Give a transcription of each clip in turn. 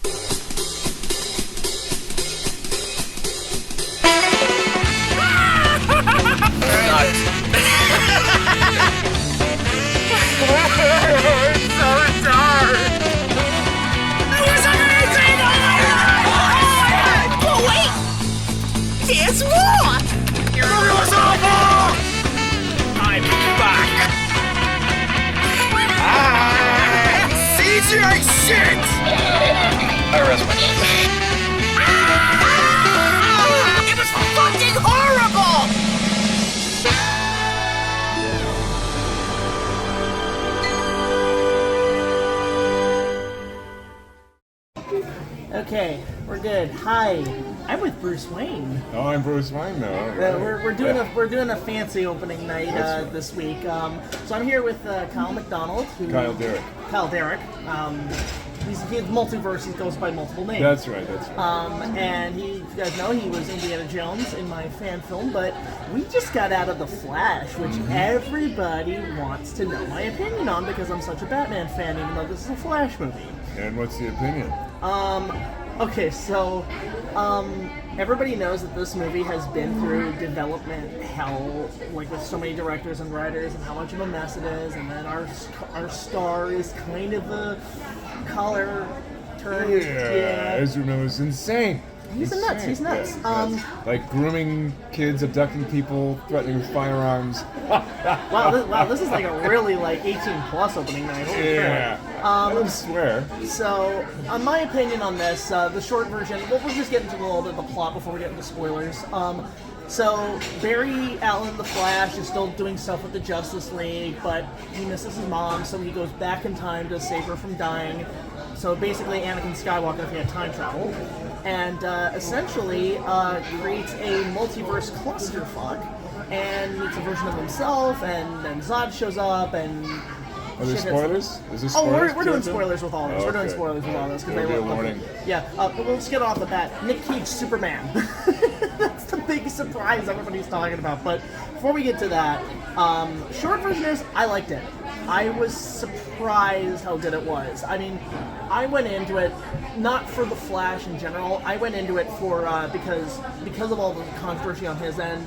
It's so dark! It was amazing! Oh wait! There's more! It was awful! I'm back! CGI shit! I rest my case. It was fucking horrible! Okay, we're good. Hi, I'm with Bruce Wayne. Oh, I'm Bruce Wayne now. We're doing a fancy opening night this week. So I'm here with Kyle McDonald. Kyle Derek. He's multiverse. He goes by multiple names. That's right. And you guys know he was Indiana Jones in my fan film, but we just got out of The Flash, which everybody wants to know my opinion on because I'm such a Batman fan, even though this is a Flash movie. And what's the opinion? Okay, so everybody knows that this movie has been through development hell, like with so many directors and writers, and how much of a mess it is. And then our star is kind of a collar turned. Yeah, Ezra Miller is insane. He's nuts. He's nuts. Yeah, like grooming kids, abducting people, threatening with firearms. Wow, this is like a really like 18+ opening night. Holy crap. I don't swear. So, my opinion on this, the short version, we'll just get into a little bit of the plot before we get into spoilers. So, Barry Allen, the Flash, is still doing stuff with the Justice League, but he misses his mom, so he goes back in time to save her from dying. So basically, Anakin Skywalker if he had time travel. And essentially creates a multiverse clusterfuck and meets a version of himself, and then Zod shows up, and... Are there spoilers? Is this spoilers? We're doing spoilers with all this. Oh, We're doing spoilers with all this because they be a look warning. Yeah, but let's get off the bat. Nick Cage, Superman. That's the big surprise everybody's talking about. But before we get to that, short version is I liked it. I was surprised how good it was. I mean, I went into it not for the Flash in general. I went into it for because of all the controversy on his end.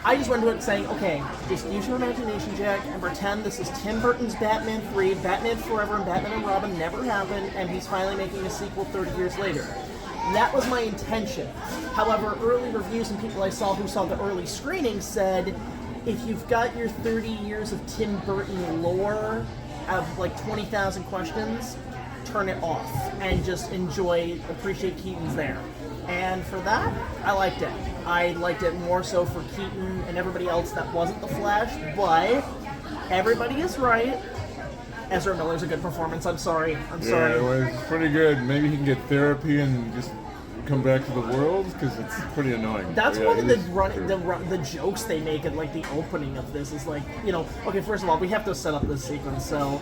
I just went into it saying, okay, just use your imagination, Jack, and pretend this is Tim Burton's Batman 3, Batman Forever, and Batman and Robin never happened, and he's finally making a sequel 30 years later. That was my intention. However, early reviews and people I saw who saw the early screening said, if you've got your 30 years of Tim Burton lore of like 20,000 questions, turn it off and just appreciate Keaton's there. And for that, I liked it. I liked it more so for Keaton and everybody else that wasn't the Flash, but everybody is right. Ezra Miller's a good performance. I'm sorry. Yeah, it was pretty good. Maybe he can get therapy and just come back to the world because it's pretty annoying. That's one of the jokes they make at like the opening of this is like, okay, first of all, we have to set up this sequence. So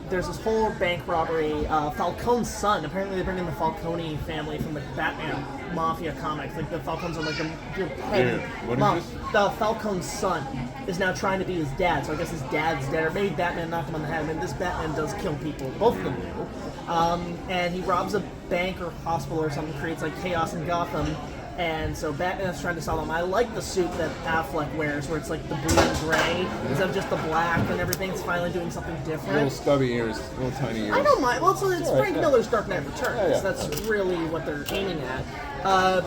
there's this whole bank robbery. Falcone's son, apparently they bring in the Falcone family from the Batman Mafia comics. Like the Falcones are like the head. What is this? The Falcone's son is now trying to be his dad, so I guess his dad's dead, or maybe Batman knocked him on the head. I mean, this Batman does kill people, both of them do. And he robs a bank or hospital or something, creates like chaos in Gotham. And so Batman's trying to solve them. I like the suit that Affleck wears, where it's like the blue and gray instead of just the black and everything. It's finally doing something different. Little stubby ears, little tiny ears. I don't mind. Well, it's Frank Miller's Dark Knight Returns. Yeah. That's really what they're aiming at.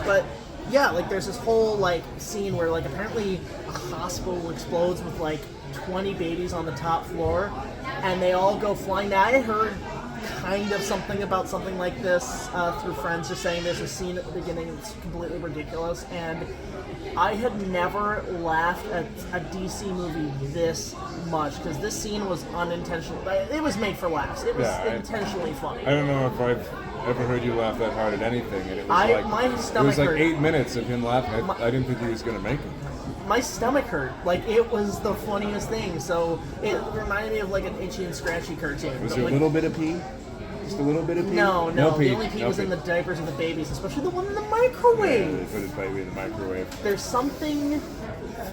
But yeah, like there's this whole like scene where like apparently a hospital explodes with like 20 babies on the top floor, and they all go flying. Now I heard kind of something about something like this through friends just saying there's a scene at the beginning that's completely ridiculous, and I had never laughed at a DC movie this much because this scene was unintentional. It was made for laughs. It was intentionally funny. I don't know if I've ever heard you laugh that hard at anything, and it was my stomach like hurt. 8 minutes of him laughing. I didn't think he was going to make it. My stomach hurt. Like, it was the funniest thing. So it reminded me of like an Itchy and Scratchy cartoon. Was there a little bit of pee? Just a little bit of pee? No. Pee. The only pee was in the diapers of the babies, especially the one in the microwave. Yeah, they put his baby in the microwave. There's something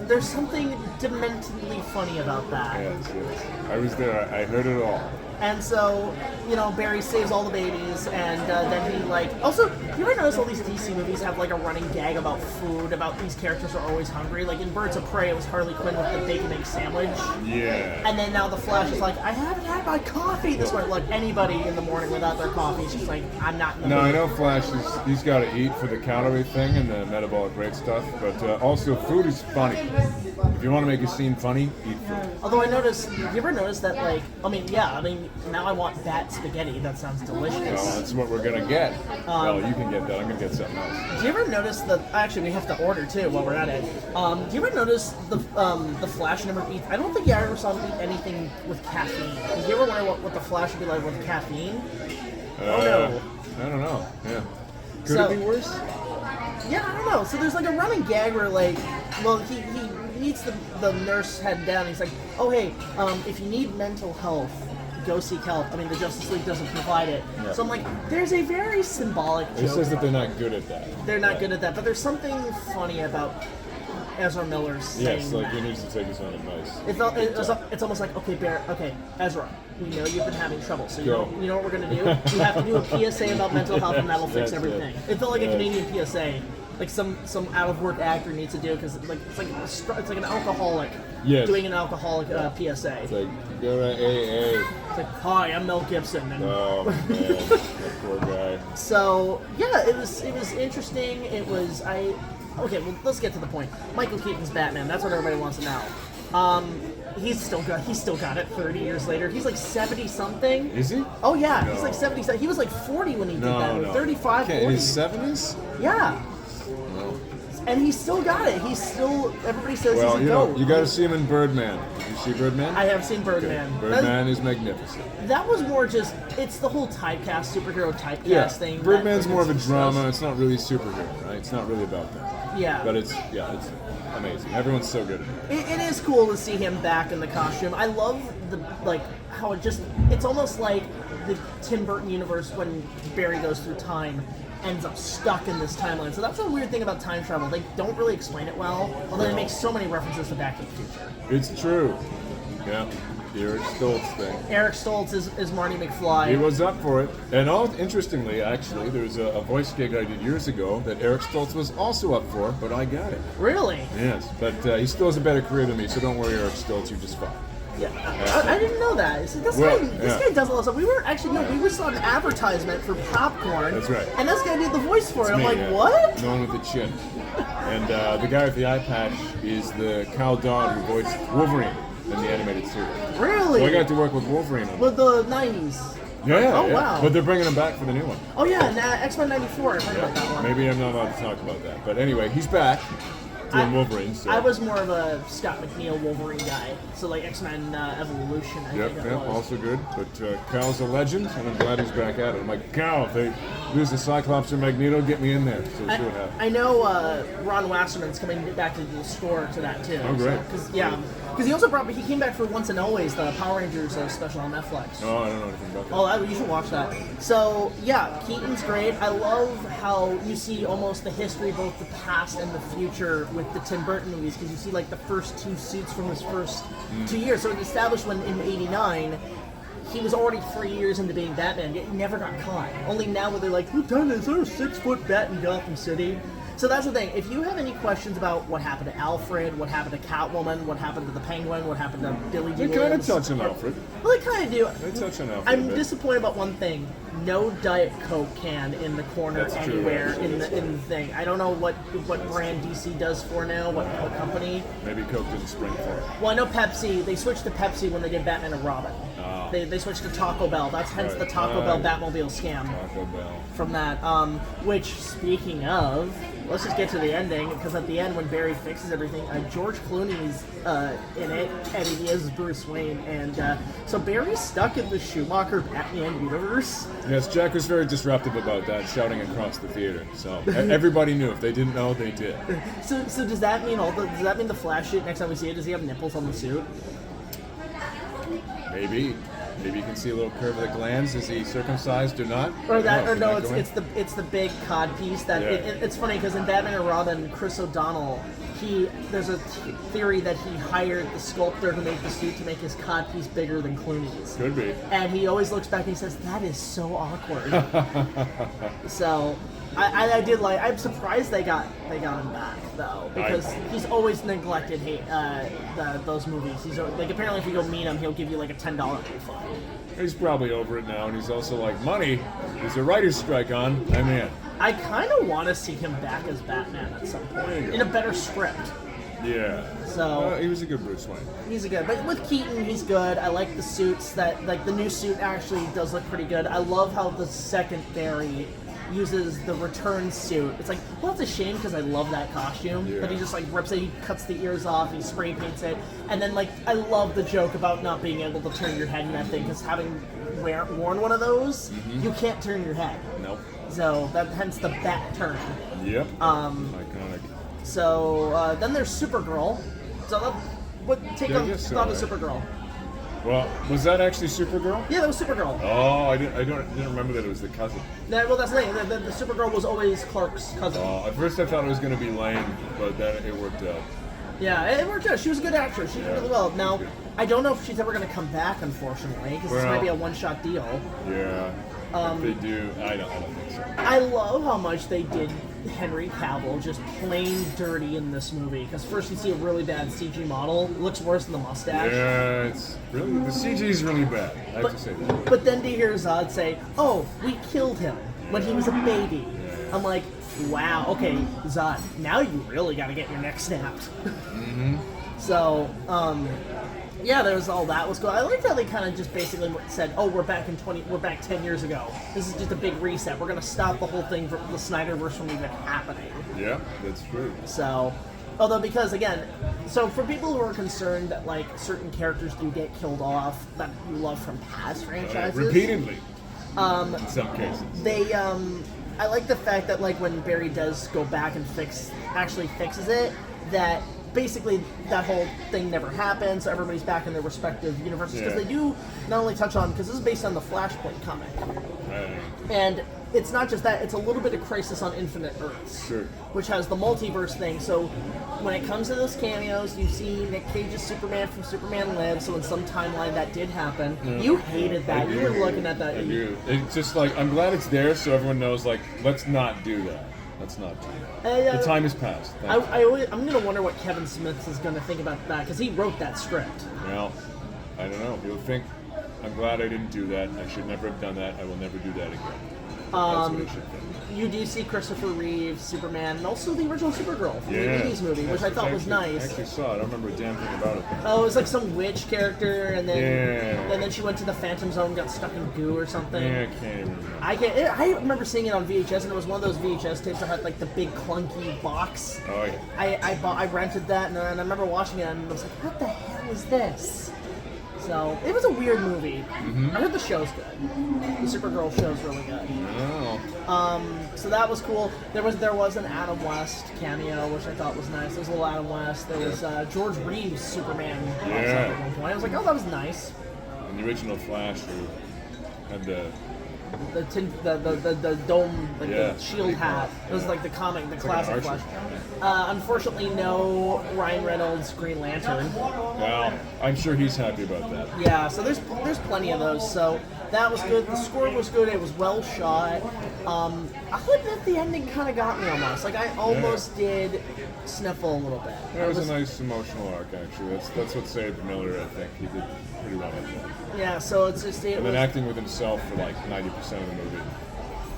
dementally funny about that. Yes. I was there. I heard it all. And so, you know, Barry saves all the babies, and then he, like... Also, you ever notice all these DC movies have, like, a running gag about food, about these characters are always hungry? Like, in Birds of Prey, it was Harley Quinn with the bacon egg sandwich. Yeah. And then now the Flash is like, I haven't had my coffee this morning. Look, anybody in the morning without their coffee is just like, I'm not in the No, mood. I know Flash he's got to eat for the calorie thing and the metabolic rate stuff, but also food is funny. If you want to make a scene funny, eat food. Although I noticed, you ever notice that, like, now I want bat spaghetti. That sounds delicious. Well, that's what we're gonna get. Well, you can get that. I'm gonna get something else. Do you ever notice actually we have to order too while we're at it. Do you ever notice the Flash never eats? I don't think you ever saw him eat anything with caffeine. Did you ever wonder what the Flash would be like with caffeine? Oh no. I don't know. Yeah. Could So- it be worse? Yeah, I don't know. So there's like a running gag where like, well, he meets the nurse head down. And he's like, oh hey, if you need mental health, go seek help. I mean, the Justice League doesn't provide it. Yeah. So I'm like, there's a very symbolic joke. It says that they're not good at that. They're not good at that, but there's something funny about Ezra Miller saying Yes, like that. he needs to take his own advice. It's almost like, okay, Ezra, we know you've been having trouble, so Go. you know what we're going to do? We have to do a PSA about mental health, and that'll fix Yes, everything. yes. It felt like a Yes. Canadian PSA, like some out-of-work actor needs to do, because it's like an alcoholic Yes. doing an alcoholic PSA. It's like, go to AA. It's like, hi, I'm Mel Gibson. And Oh, man. That poor guy. So yeah, it was interesting. Okay, well, let's get to the point. Michael Keaton's Batman. That's what everybody wants to know. He's still got it 30 years later. He's like 70 something. Is he? Oh yeah, he's No. like 70. He was like 40 when he did that. No, Or no. 35, Okay, 40. in his 70s? Yeah, No. and he's still got it. Everybody says Well, he's a you know, goat. you got to see him in Birdman. Did you see Birdman? I have seen Birdman. Birdman is magnificent. That was more just, it's the whole typecast, superhero typecast Yeah, thing. Birdman's that more of a discussed. drama. It's not really superhero, right? It's not really about that. Yeah. But it's amazing. Everyone's so good at it. It is cool to see him back in the costume. I love how it's almost like the Tim Burton universe when Barry goes through time ends up stuck in this timeline. So that's a weird thing about time travel. They don't really explain it well, although they make so many references to Back to the Future. It's true. Yeah. The Eric Stoltz thing. Eric Stoltz is Marty McFly. He was up for it. And interestingly, actually, there was a voice gig I did years ago that Eric Stoltz was also up for, but I got it. Really? Yes, but he still has a better career than me, so don't worry, Eric Stoltz, you're just fine. Yeah. I didn't know that. See, this guy does a lot of stuff. We saw an advertisement for popcorn. That's right. And this guy did the voice for it. I'm Me, like, yeah. what? No one with the chin. And the guy with the eye patch is the Cal Dodd who voiced Wolverine in the animated series. Really? So I got to work with Wolverine on it. With the 90s. Yeah, Oh, yeah. wow. But they're bringing him back for the new one. Oh yeah, and X-Men 94, I heard about that one. Maybe I'm not allowed to talk about that. But anyway, he's back doing Wolverine. So. I was more of a Scott McNeil Wolverine guy, so like X-Men Evolution, I Yep, think it yep, was. also good. But Cal's a legend, and I'm glad he's back at it. I'm like, Cal, if they lose the Cyclops or Magneto, get me in there. So we'll see what happens. I know Ron Wasserman's coming back to the score to that too. Oh, great. Because he also he came back for Once and Always, the Power Rangers special on Netflix. Oh, I don't know anything about that. Oh, you should watch that. So, yeah, Keaton's great. I love how you see almost the history, both the past and the future, with the Tim Burton movies, because you see, like, the first two suits from his first 2 years. So it established when, in '89, he was already 3 years into being Batman, yet he never got caught. Only now where they're like, Lieutenant, is there a 6-foot bat in Gotham City? So that's the thing. If you have any questions about what happened to Alfred, what happened to Catwoman, what happened to the Penguin, what happened to Billy They Dee kind of Williams, touch on Alfred. well, they kind of do. They touch on Alfred a I'm bit. disappointed about one thing: no Diet Coke can in the corner That's true, anywhere actually, in that's the thing. I don't know what brand DC does for now, what company. Maybe Coke didn't spring for it. Well, I know Pepsi. They switched to Pepsi when they did Batman and Robin. Oh. They switched to Taco Bell. That's hence the Taco Bell Batmobile scam Taco Bell. from that. Which, speaking of, let's just get to the ending, because at the end when Barry fixes everything, George Clooney's in it, and he is Bruce Wayne, and so Barry's stuck in the Schumacher Batman universe. Yes, Jack was very disruptive about that, shouting across the theater. So everybody knew. If they didn't know, they did. So does that mean the Flash suit next time we see it? Does he have nipples on the suit? Maybe. Maybe you can see a little curve of the glands. Is he circumcised or not? It's the big cod piece that Yeah. it's funny because in Batman and Robin, Chris O'Donnell, there's a theory that he hired the sculptor to make the suit to make his codpiece bigger than Clooney's. Could be. And he always looks back and he says, "That is so awkward." So I did like. I'm surprised they got him back though, because he's always neglected those movies. He's like, apparently if you go meet him, he'll give you like a $10 refund. He's probably over it now, and he's also like, money. There's a writer's strike on. I'm in. I kind of want to see him back as Batman at some point in a better script. Yeah. So he was a good Bruce Wayne. He's a good, but with Keaton, he's good. I like the suits. Like the new suit actually does look pretty good. I love how the secondary uses the return suit. It's like, well, it's a shame because I love that costume, but he just like rips it, he cuts the ears off, he spray paints it, and then like I love the joke about not being able to turn your head in that thing, because having worn one of those, you can't turn your head. Nope. So that hence the bat turn. Yep. Iconic. So then there's Supergirl. So what take on thought of Supergirl? Well, was that actually Supergirl? Yeah, that was Supergirl. Oh, I didn't remember that it was the cousin. Well, that's the thing. The Supergirl was always Clark's cousin. At first I thought it was going to be Lane, but then it worked out. Yeah, it worked out. She was a good actress. She did really well. Now, I don't know if she's ever going to come back, unfortunately, because this might be a one-shot deal. Yeah. If they do, I don't think so. I love how much they did Henry Cavill just plain dirty in this movie, because first you see a really bad CG model. It looks worse than the mustache. Yeah, it's really, the CG is really bad. I have to say that. But then to hear Zod say, "Oh, we killed him when he was a baby," I'm like, wow, okay, Zod, now you really got to get your neck snapped. So, yeah, there was all that was going. I liked how they kind of just basically said, "Oh, we're back 10 years ago. This is just a big reset. We're gonna stop the whole thing, from the Snyderverse from even happening." Yeah, that's true. So, although because again, so for people who are concerned that like certain characters do get killed off that you love from past franchises, repeatedly, in some cases, they I like the fact that like when Barry does go back and actually fixes it, that basically that whole thing never happened, so everybody's back in their respective universes, because they do not only touch on, because this is based on the Flashpoint comic, and it's not just that, it's a little bit of Crisis on Infinite Earths, which has the multiverse thing. So when it comes to those cameos, you see Nick Cage's Superman from Superman Lives, so in some timeline that did happen. You hated that. You were looking at that. I do. It's just like, I'm glad it's there so everyone knows, like, let's not do that. Let's not do that. The time has passed. I'm going to wonder what Kevin Smith is going to think about that, because he wrote that script. Well, I don't know. He'll think, I'm glad I didn't do that. I should never have done that. I will never do that again. That's what he should think. You do see Christopher Reeves, Superman, and also the original Supergirl from the 80s movie, which I thought was nice. I actually saw it. I don't remember a damn thing about it. Oh, it was like some witch character, and then she went to the Phantom Zone and got stuck in goo or something. Yeah, I can't even remember. I remember seeing it on VHS, and it was one of those VHS tapes that had like the big clunky box. Oh yeah. I rented that, and I remember watching it, and I was like, what the hell is this? So, it was a weird movie. I heard the show's good. The Supergirl show's really good. So that was cool. There was an Adam West cameo, which I thought was nice. There was a little Adam West. There was George Reeves Superman. At one point. I was like, oh, that was nice. And the original Flash, who had the dome, like the shield hat. It was like the classic Flash. Unfortunately, no Ryan Reynolds Green Lantern. Well, I'm sure he's happy about that. Yeah, so there's plenty of those. So that was good. The score was good. It was well shot. I think that the ending kind of got me almost. Like I almost did sniffle a little bit. That was a nice emotional arc, actually. That's what saved Miller. I think he did pretty well at that. Yeah, so it's just and then acting with himself for like 90% of the movie.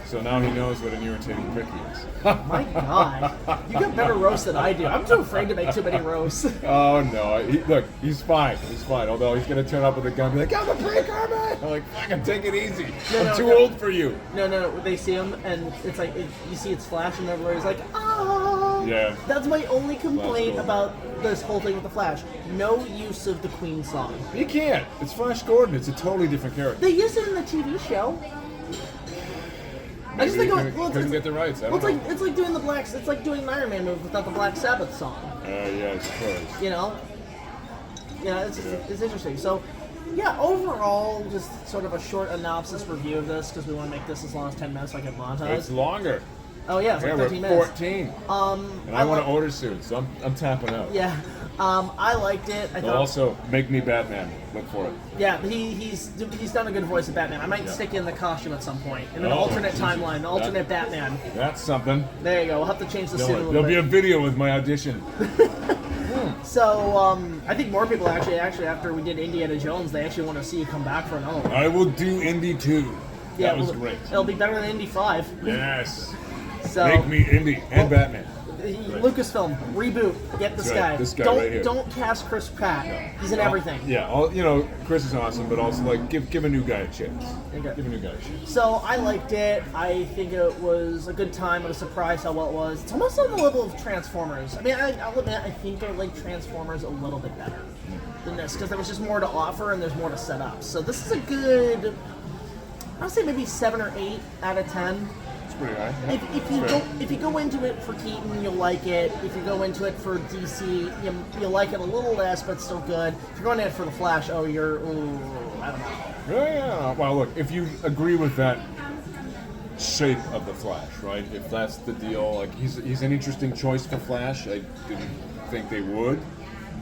So now he knows what an irritating prick he is. My God, you got better roasts than I do. I'm too afraid to make too many roasts. Oh no, look, he's fine. He's fine. Although he's gonna turn up with a gun, and be like, "I'm a prick, man." I'm like, "Fucking take it easy. I'm too old for you." No. They see him, and it's like you see it's Flash, and everybody's like, "Ah." Yeah. That's my only complaint about this whole thing with the Flash. No use of the Queen song. You can't. It's Flash Gordon. It's a totally different character. They used it in the TV show. Maybe I just think couldn't get the rights. It's like doing it's like doing an Iron Man movie without the Black Sabbath song. Yeah, I suppose. You know? Yeah, it's interesting. So, yeah, overall, just sort of a short synopsis review of this, because we want to make this as long as 10 minutes so I can monetize. It's longer. Oh yeah, it's like Yeah, 13 we're minutes. 14. And I I want to like- order soon, so I'm tapping out. Yeah, I liked it. I They'll thought, also make me Batman. Look for it. yeah, he's done a good voice of Batman. I might stick in the costume at some point in an Oh, alternate geez. timeline, an alternate Batman. That's something. There you go. We'll have to change the suit a little There'll be a bit. video with my audition. So I think more people actually after we did Indiana Jones, they actually want to see you come back for another one. I will do Indy 2. Yeah, That was well, great. It'll be better than Indy 5. Yes. So Make me Indy and Batman. Lucasfilm reboot. Get this That's guy. right, this guy don't right here. don't cast Chris Pratt. He's in everything. Yeah, Chris is awesome, but also like give a new guy a chance. Okay. Give a new guy a chance. So I liked it. I think it was a good time. I was surprised how well it was. It's almost on the level of Transformers. I mean, I'll admit, I think I like Transformers a little bit better than this because there was just more to offer and there's more to set up. So this is a good, I'd say maybe 7 or 8 out of 10. It's pretty high. If you go into it for Keaton, you'll like it. If you go into it for DC, you'll like it a little less, but still good. If you're going in it for the Flash, I don't know. Yeah. Well, look, if you agree with that shape of the Flash, right? If that's the deal, like he's an interesting choice for Flash. I didn't think they would,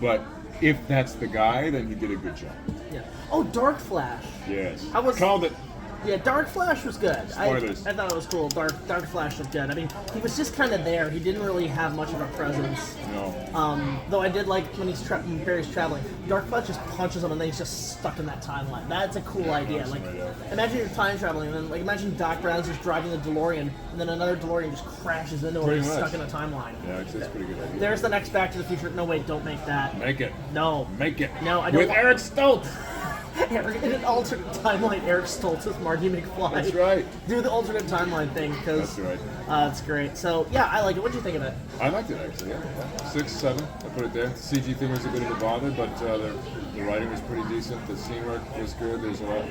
but if that's the guy, then he did a good job. Yeah. Oh, Dark Flash. Yes. I was Called it. Yeah, Dark Flash was good. I Spoilers. thought it was cool. Dark Flash was good. I mean, he was just kind of there. He didn't really have much of a presence. No. Though I did like when Barry's traveling. Dark Flash just punches him and then he's just stuck in that timeline. That's a cool idea. awesome Like, idea. imagine you're time traveling and then like imagine Doc Brown's just driving the DeLorean and then another DeLorean just crashes into him and Pretty he's much. stuck in a timeline. Yeah, it's a pretty good idea. There's the next Back to the Future. No, wait, don't make that. Make it. No. Make it. No, I don't With want- Eric Stoltz. In an alternate timeline, Eric Stoltz is Marty McFly. That's right. Do the alternate timeline thing because That's right. it's great. So yeah, I like it. What'd you think of it? I liked it actually. Yeah. 6, 7. I put it there. The CG thing was a bit of a bother, but the writing was pretty decent. The scene work was good. There's a lot.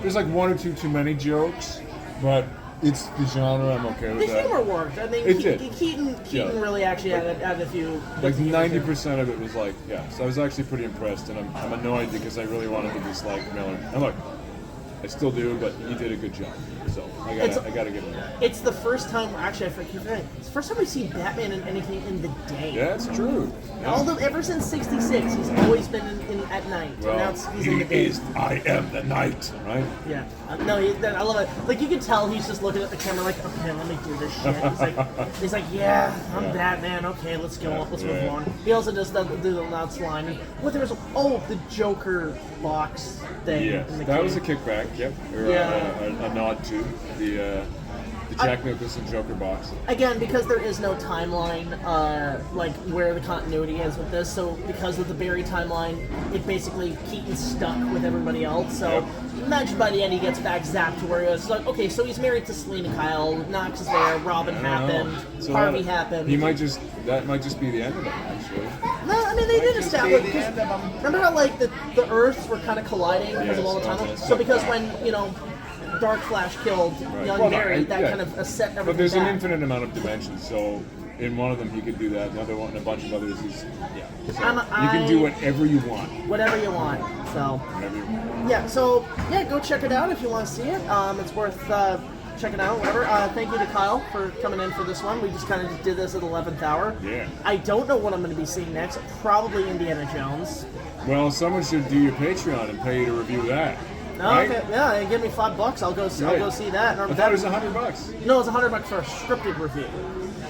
There's like 1 or 2 too many jokes, but it's the genre. I'm okay with The that. humor worked. I mean, It did. Keaton Yeah. really actually added a few. Like bits of humor, too. 90% of it was like, yeah. So I was actually pretty impressed, and I'm annoyed because I really wanted to dislike Miller. And look, I still do, but he did a good job. So I gotta give him that. It's the first time. Actually, I keep forgetting. It's the first time we've seen Batman in anything in the day. Yeah, it's true. Yeah. Ever since '66, he's always been in at night. And now Well, he's in the day. I am the night, right? Yeah. No, I love it. Like you can tell he's just looking at the camera like, okay, let me do this shit. He's like, yeah, I'm Yeah. Batman. Okay, let's go. Yeah, Let's yeah. move on. He also does the nuts line. What there was? The Joker box thing. Yes, in the that was a cave. kickback. Yep, or Yeah. a nod to the Jack Nicholson Joker box. Again, because there is no timeline, like where the continuity is with this. So because of the Barry timeline, it basically Keaton's stuck with everybody else. So Yep. imagine by the end he gets back zapped to where he was. It's like, okay, so he's married to Selena Kyle. Knox is there. Robin happened. So Harvey happened. That might just be the end of it, actually. No, I mean they did just establish. be the end of 'em. Remember how like the Earths were kind of colliding because of all the Yes, time. okay. So because when Dark Flash killed young Well, no, Barry, that yeah. kind of set everything But there's back. an infinite amount of dimensions, so in one of them he could do that, another one, and a bunch of others he's So you can do whatever you want. Whatever you want. So Whatever you want. yeah, so yeah, go check it out if you want to see it. It's worth checking out. Whatever. Thank you to Kyle for coming in for this one. We just kind of did this at 11th hour. Yeah. I don't know what I'm going to be seeing next. Probably Indiana Jones. Well, someone should do your Patreon and pay you to review that. Oh, right? okay. Yeah, they give me $5. I'll go see that. I thought it was $100. No, it's $100 for a scripted review.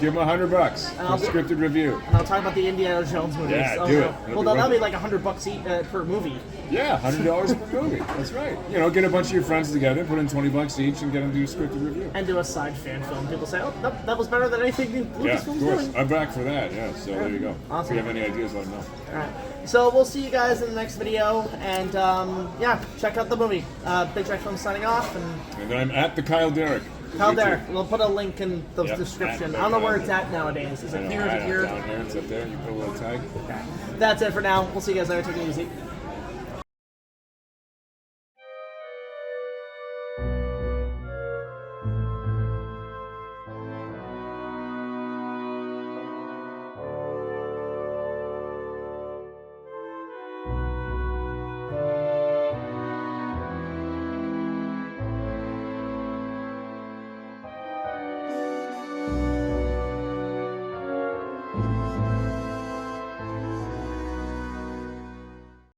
Give him $100 for a I'll be- scripted review. And I'll talk about the Indiana Jones movies. Yeah, Oh, do no. it. It'll Well, be that'll worth be it. like $100 per movie. Yeah, $100 per movie. That's right. Get a bunch of your friends together, put in $20 each, and get them to do a scripted review. And do a side fan film. People say, oh, that was better than anything Yeah, Lucasfilm's of course. doing. I'm back for that. Yeah, so there you go. Awesome. If you have any ideas, let them know. Alright. So we'll see you guys in the next video. And yeah, check out the movie. BigJackFilms signing off. And And then I'm at the Kyle Derrick. Kyle YouTube. Derrick. We'll put a link in the Yep, description. at I don't know where Kyle it's at nowadays. Is I it know, here? Is I it know, here? down here, it's up there. You put a little tag. That's it for now. We'll see you guys later. Take it easy.